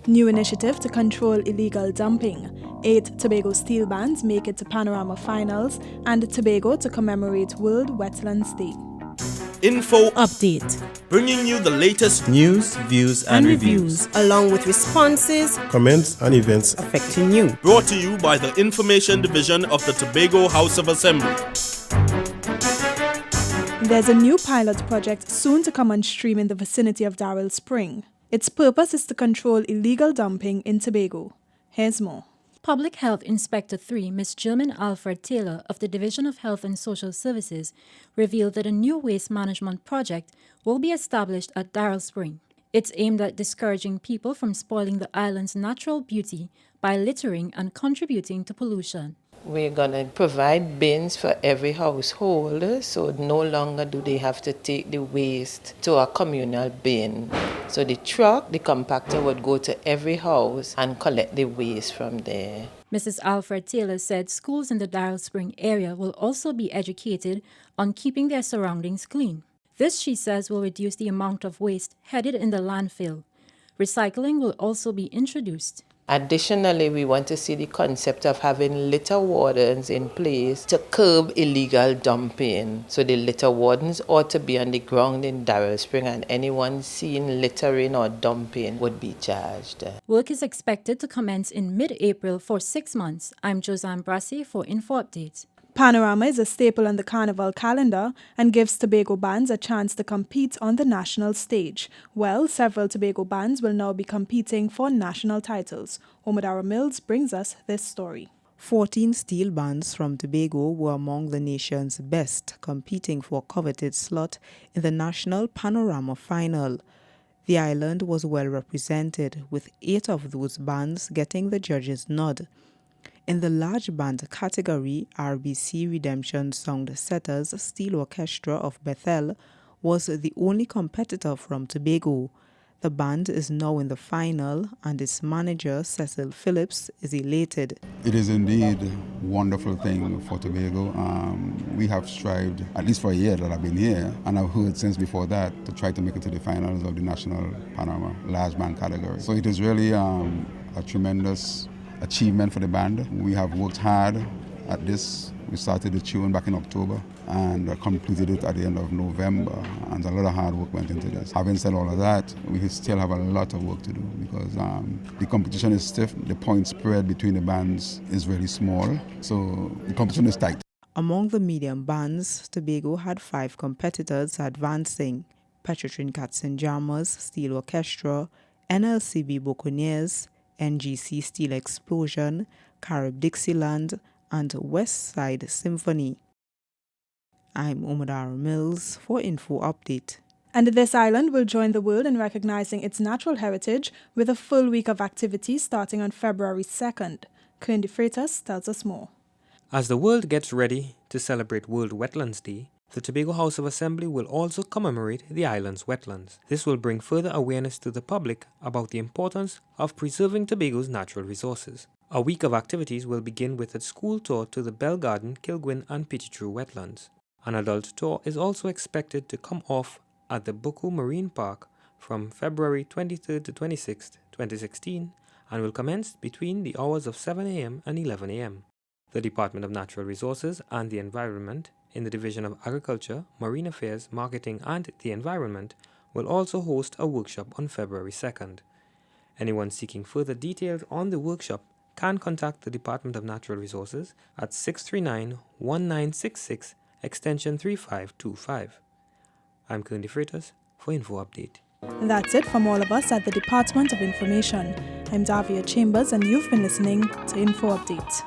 New initiative to control illegal dumping. 8 Tobago steel bands make it to Panorama finals, and Tobago to commemorate World Wetlands Day. Info Update. bringing you the latest news, views, and reviews, along with responses, comments, and events affecting you. brought to you by the Information Division of the Tobago House of Assembly. There's a new pilot project soon to come on stream in the vicinity of Darrell Spring. Its purpose is to control illegal dumping in Tobago. Here's more. Public Health Inspector 3, Ms. German Alfred Taylor of the Division of Health and Social Services, revealed that a new waste management project will be established at Darrell Spring. It's aimed at discouraging people from spoiling the island's natural beauty by littering and contributing to pollution. We're going to provide bins for every household, so no longer do they have to take the waste to a communal bin. So the compactor would go to every house and collect the waste from there. Mrs. Alfred Taylor said schools in the Darrell Spring area will also be educated on keeping their surroundings clean. This, she says, will reduce the amount of waste headed in the landfill. Recycling will also be introduced. Additionally, we want to see the concept of having litter wardens in place to curb illegal dumping. So the litter wardens ought to be on the ground in Darrell Spring, and anyone seen littering or dumping would be charged. Work is expected to commence in mid-April for 6 months. I'm Josanne Brassi for Info Update. Panorama is a staple on the carnival calendar and gives Tobago bands a chance to compete on the national stage. Well, several Tobago bands will now be competing for national titles. Omadara Mills brings us this story. 14 steel bands from Tobago were among the nation's best, competing for a coveted slot in the national Panorama final. The island was well represented, with 8 of those bands getting the judges' nod. In the large band category, RBC Redemption Sound Setters Steel Orchestra of Bethel was the only competitor from Tobago. The band is now in the final, and its manager, Cecil Phillips, is elated. It is indeed a wonderful thing for Tobago. We have strived, at least for a year that I've been here, and I've heard since before that, to try to make it to the finals of the National Panorama large band category. So it is really a tremendous achievement for the band. We have worked hard at this. We started the tune back in October and completed it at the end of November, and a lot of hard work went into this. Having said all of that, we still have a lot of work to do because the competition is stiff. The point spread between the bands is very small, so the competition is tight. Among the medium bands, Tobago had 5 competitors advancing: Petrotrin Cats and Jammers Steel Orchestra, NLCB Buccaneers, NGC Steel Explosion, Carib Dixieland, and West Side Symphony. I'm Omadara Mills for Info Update. And this island will join the world in recognizing its natural heritage with a full week of activities starting on February 2nd. Kern de Freitas tells us more. As the world gets ready to celebrate World Wetlands Day, the Tobago House of Assembly will also commemorate the island's wetlands. This will bring further awareness to the public about the importance of preserving Tobago's natural resources. A week of activities will begin with a school tour to the Bell Garden, Kilgwin and Pichitrue wetlands. An adult tour is also expected to come off at the Buku Marine Park from February 23rd to 26th, 2016 and will commence between the hours of 7 a.m. and 11 a.m. The Department of Natural Resources and the Environment in the Division of Agriculture, Marine Affairs, Marketing and the Environment will also host a workshop on February 2nd. Anyone seeking further details on the workshop can contact the Department of Natural Resources at 639-1966 extension 3525. I'm Kern de Freitas for Info Update. That's it from all of us at the Department of Information. I'm Davia Chambers and you've been listening to Info Update.